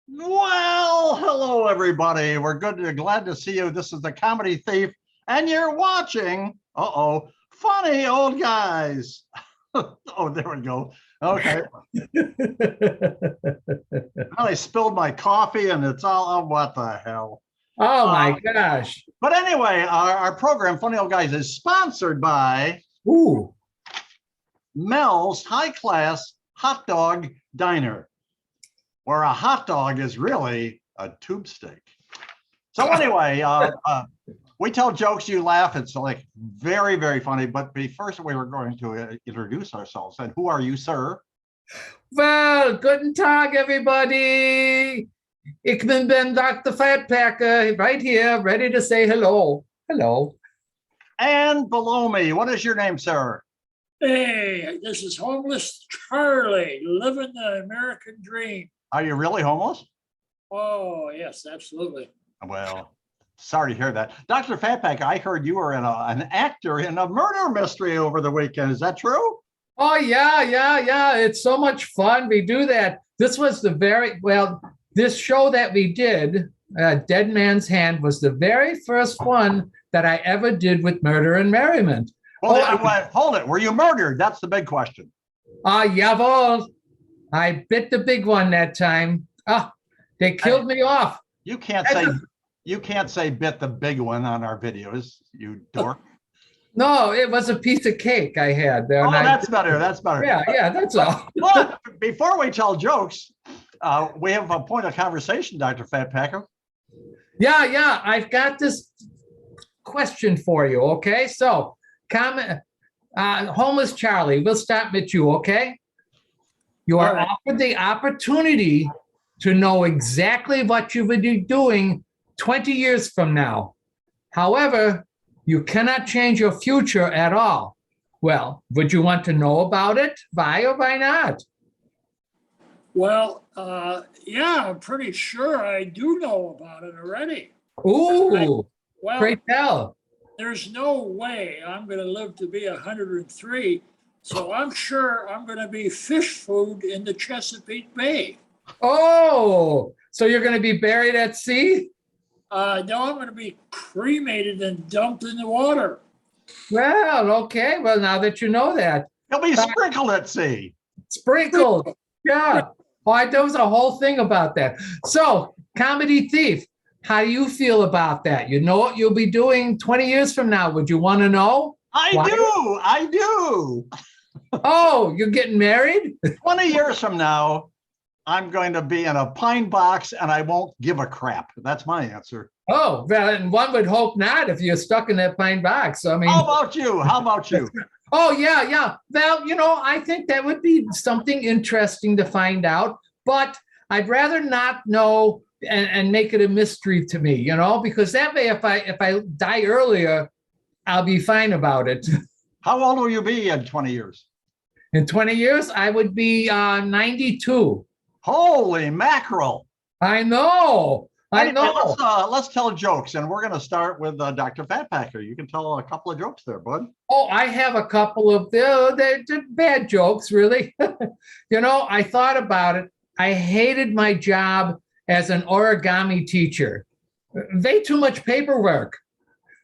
Well, hello everybody. Glad to see you. This is the Comedy Thief, and you're watching. Funny old guys. Oh, there we go. Okay. Well, I spilled my coffee, and it's all. Oh, what the hell? Oh my gosh. But anyway, our program, Funny Old Guys, is sponsored by Ooh. Mel's High Class Hot Dog Diner, where a hot dog is really a tube steak. So anyway, we tell jokes, you laugh. It's like very, very funny. But first, we were going to introduce ourselves. And who are you, sir? Well, guten Tag, everybody. Ich bin Dr. Fatpacker, right here, ready to say hello. Hello. And below me, what is your name, sir? Hey, this is homeless Charlie, living the American dream. Are you really homeless? Oh, yes, absolutely. Well, sorry to hear that. Dr. Fatpacker, I heard you were an actor in a murder mystery over the weekend. Is that true? Oh, yeah. It's so much fun. We do that. This was this show that we did, Dead Man's Hand, was the very first one that I ever did with Murder and Merriment. Hold it. Were you murdered? That's the big question. Jawohl. I bit the big one that time. They killed me off. You can't say bit the big one on our videos, you dork. No, it was a piece of cake I had there. That's better. That's better. Yeah, that's all. But before we tell jokes, we have a point of conversation, Dr. Fatpacker. Yeah. I've got this question for you. Okay, so homeless Charlie, we'll start with you. Okay, you are offered the opportunity to know exactly what you would be doing 20 years from now. However, you cannot change your future at all. Well, would you want to know about it? Why or why not? Well, yeah, I'm pretty sure I do know about it already. Ooh, great tell. There's no way I'm going to live to be 103, so I'm sure I'm going to be fish food in the Chesapeake Bay. Oh, so you're going to be buried at sea? No, I'm going to be cremated and dumped in the water. Well, okay. Well, now that you know that. You'll be sprinkled at sea. Sprinkled. Yeah. Oh, there was a whole thing about that. So, Comedy Thief, how do you feel about that? You know what you'll be doing 20 years from now. Would you want to know? I do. Oh, you're getting married? 20 years from now, I'm going to be in a pine box and I won't give a crap. That's my answer. Oh, well, and one would hope not if you're stuck in that pine box. I mean, how about you? Oh, yeah. Well, I think that would be something interesting to find out, but I'd rather not know and make it a mystery to me, because that way, if I die earlier, I'll be fine about it. How old will you be in 20 years? In 20 years, I would be 92. Holy mackerel. I know. Let's tell jokes, and we're going to start with Dr. Fatpacker. You can tell a couple of jokes there, bud. Oh, I have a couple of they're bad jokes, really. I thought about it. I hated my job as an origami teacher. Way too much paperwork.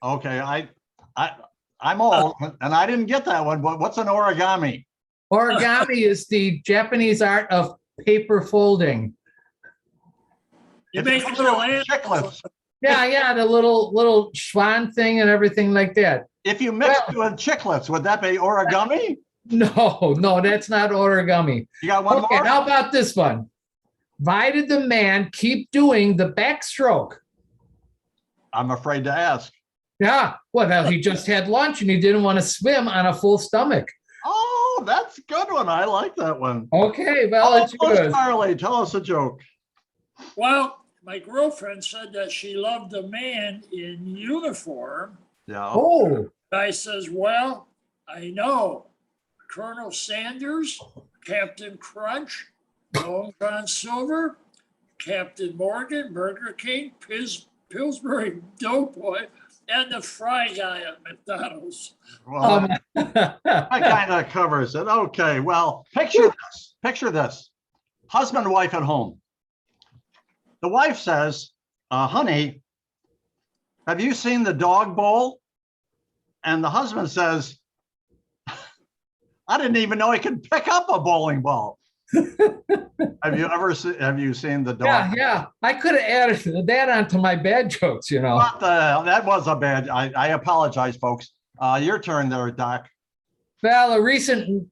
Okay, I'm old, and I didn't get that one. But what's an origami? Origami is the Japanese art of paper folding. You make little chiclets. Yeah, the little swan thing and everything like that. If you mix it with chiclets, would that be origami? No, that's not origami. You got one more? How about this one? Why did the man keep doing the backstroke? I'm afraid to ask. Yeah, well, he just had lunch and he didn't want to swim on a full stomach. Oh, that's a good one. I like that one. Okay, well, it's yours. Charlie, tell us a joke. Well, my girlfriend said that she loved a man in uniform. Yeah. Oh. I says, well, I know. Colonel Sanders, Captain Crunch, Long John Silver, Captain Morgan, Burger King, Pillsbury Doughboy, and the fry guy at McDonald's. Well, that kind of covers it. Okay, well, picture this. Husband and wife at home. the wife says, honey, have you seen the dog bowl? And the husband says, I didn't even know he could pick up a bowling ball. Have you seen the dog? Yeah. I could have added that onto my bad jokes, you know. What the hell? That was a bad, I apologize, folks. Your turn there, Doc. Well, a recent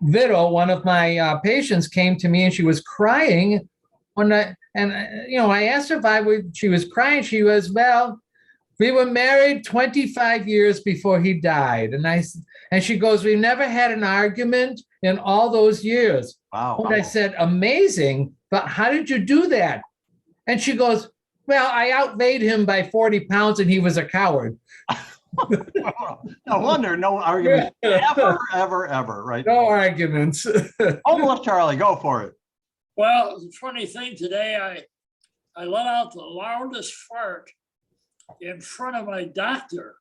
widow, one of my patients came to me and she was crying I asked her she was crying. She was, well, we were married 25 years before he died. And she goes, we never had an argument in all those years. Wow. And I said, amazing, but how did you do that? And she goes, well, I outweighed him by 40 pounds and he was a coward. No wonder, no arguments ever, right? No arguments. Almost, Charlie, go for it. Well, the funny thing today, I let out the loudest fart in front of my doctor.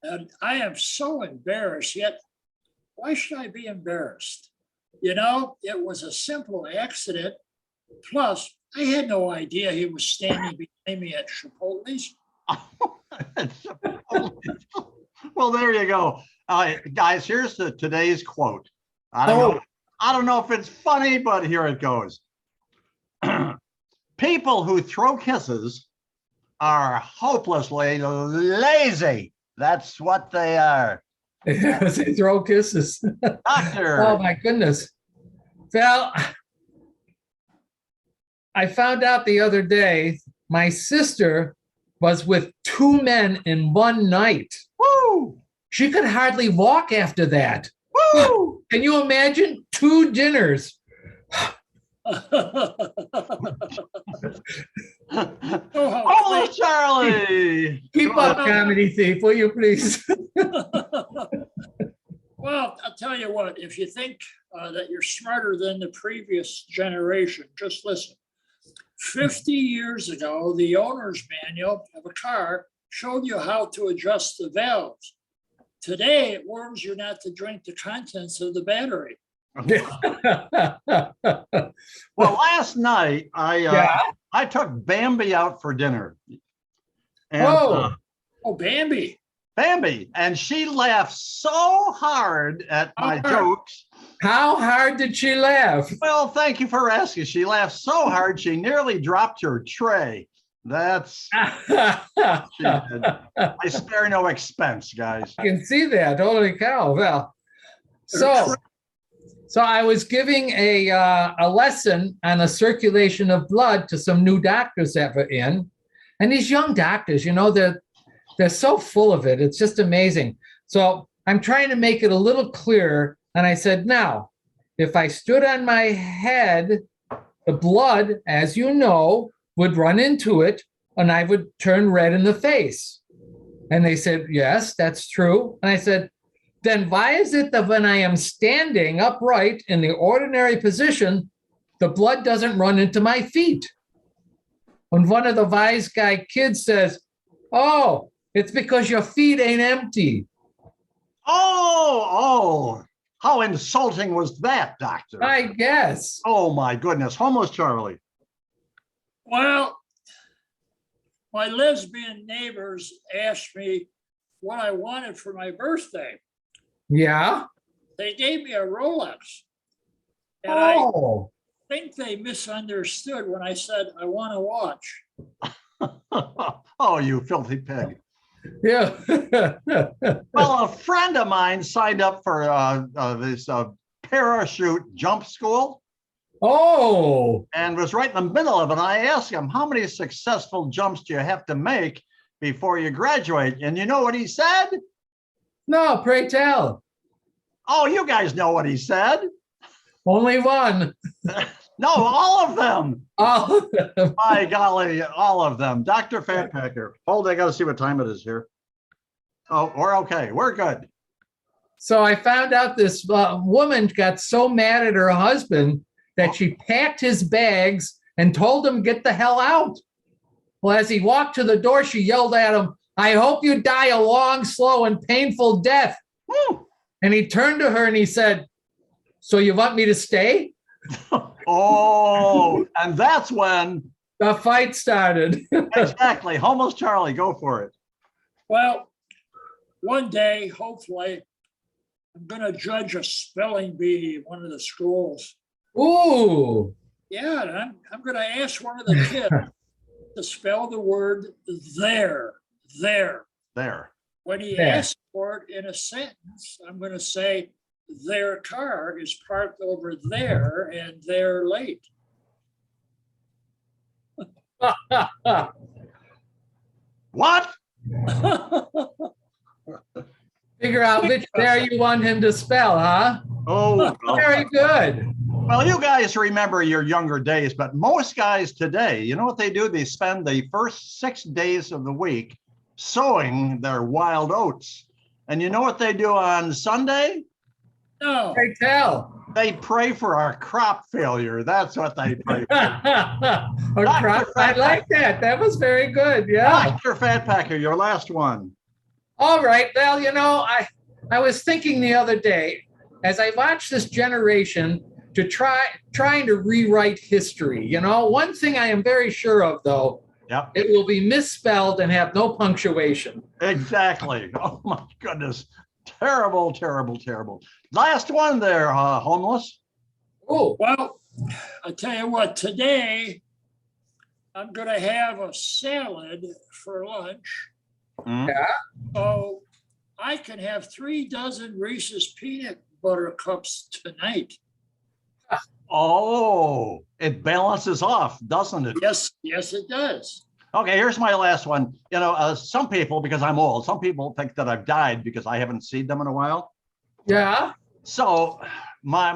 And I am so embarrassed, yet why should I be embarrassed? You know, it was a simple accident. Plus, I had no idea he was standing behind me at Chipotle's. Well, there you go. Guys, here's today's quote. I don't know if it's funny, but here it goes. People who throw kisses are hopelessly lazy. That's what they are. They throw kisses. Doctor. Oh my goodness. Well, I found out the other day, my sister was with 2 men in one night. Woo! She could hardly walk after that. Woo! Can you imagine 2 dinners? Oh, Charlie! Keep up, comedy thief, will you please? Well, I'll tell you what, if you think that you're smarter than the previous generation, just listen. 50 years ago, the owner's manual of a car showed you how to adjust the valves. Today, it warns you not to drink the contents of the battery. Well, last night I took Bambi out for dinner. And, Bambi. Bambi, and she laughed so hard at my jokes. How hard did she laugh? Well, thank you for asking. She laughed so hard she nearly dropped her tray. That's she did. I spare no expense, guys. I can see that. Holy cow! Well, so I was giving a lesson on the circulation of blood to some new doctors that were in, and these young doctors, you know, they're so full of it. It's just amazing. So I'm trying to make it a little clearer. And I said, now, if I stood on my head, the blood, as you know, would run into it and I would turn red in the face. And they said, yes, that's true. And I said, then why is it that when I am standing upright in the ordinary position, the blood doesn't run into my feet? And one of the wise guy kids says, oh, it's because your feet ain't empty. Oh, how insulting was that, doctor? I guess. Oh my goodness. Homeless Charlie. Well, my lesbian neighbors asked me what I wanted for my birthday. Yeah. They gave me a Rolex. And I think they misunderstood when I said, I want a watch. Oh, you filthy pig. Yeah. Well, a friend of mine signed up for this parachute jump school. Oh. And was right in the middle of it. I asked him, how many successful jumps do you have to make before you graduate? And you know what he said? No, pray tell. Oh, you guys know what he said. Only one. No, all of them. Oh. My golly, all of them. Dr. Fatpacker. Hold, I got to see what time it is here. Oh, we're okay. We're good. So I found out this woman got so mad at her husband that she packed his bags and told him, get the hell out. Well, as he walked to the door, she yelled at him, I hope you die a long, slow, and painful death. Woo. And he turned to her and he said, so you want me to stay? Oh, and that's when The fight started. Exactly. Homeless Charlie, go for it. Well, one day, hopefully, I'm gonna judge a spelling bee in one of the schools. Ooh. Yeah, and I'm gonna ask one of the kids to spell the word there. There. When he There. asks for it in a sentence, I'm gonna say, their car is parked over there and they're late. What? Figure out which there you want him to spell, huh? Oh, Very good. well, you guys remember your younger days, but most guys today, you know what they do? They spend the first 6 days of the week sowing their wild oats. And you know what they do on Sunday? No, Pray tell. They pray for our crop failure. That's what they pray for. I like that. That was very good. Yeah. Dr. Fatpacker, your last one. All right. Well, I was thinking the other day, as I watched this generation to trying to rewrite history. One thing I am very sure of, though, Yep, it will be misspelled and have no punctuation. exactly. Oh my goodness. Terrible, terrible, terrible. Last one there, homeless. Oh, well, I tell you what, today I'm gonna have a salad for lunch. Mm. So I can have 3 dozen Reese's peanut butter cups tonight. Oh, it balances off, doesn't it? Yes, it does. Okay, here's my last one. Some people, because I'm old, some people think that I've died because I haven't seen them in a while. yeah. So my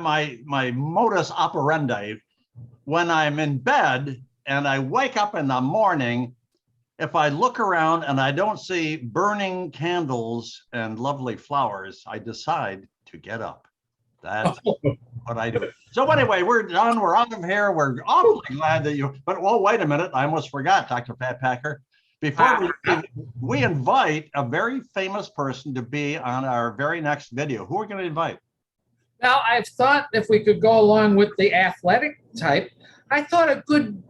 modus operandi, when I'm in bed and I wake up in the morning, if I look around and I don't see burning candles and lovely flowers, I decide to get up. That's what I do. So anyway, we're done. We're out of here. We're awfully glad that but wait a minute. I almost forgot, Dr. Fatpacker. Before we invite a very famous person to be on our very next video. Who are we going to invite? Now, I've thought if we could go along with the athletic type, I thought a good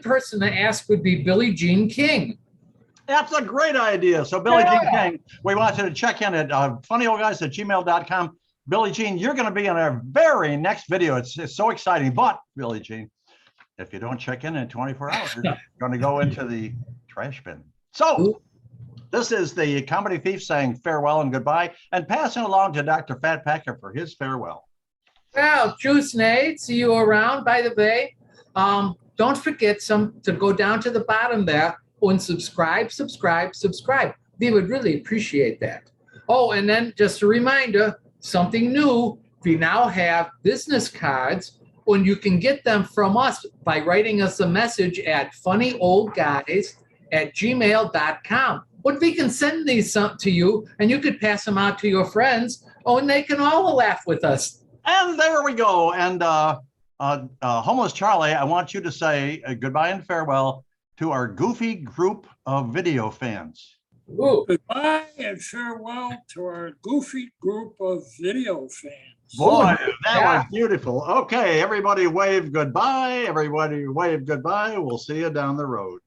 person to ask would be Billie Jean King. That's a great idea. So Billie Jean King, we want you to check in at funnyoldguys@gmail.com. Billie Jean, you're going to be in our very next video. It's so exciting. But Billie Jean, if you don't check in 24 hours, you're going to go into the trash bin. So this is the Comedy Thief saying farewell and goodbye and passing along to Dr. Fatpacker for his farewell. Well, Juice Nate, see you around. By the way, don't forget to go down to the bottom there and subscribe. We would really appreciate that. Oh, and then just a reminder, something new, we now have business cards, and you can get them from us by writing us a message at funnyoldguys@gmail.com. But we can send these to you, and you could pass them out to your friends, and they can all laugh with us. And there we go. And Homeless Charlie, I want you to say goodbye and farewell to our goofy group of video fans. Ooh. Goodbye and farewell to our goofy group of video fans. Boy, that was beautiful. Okay, everybody wave goodbye. Everybody wave goodbye. We'll see you down the road.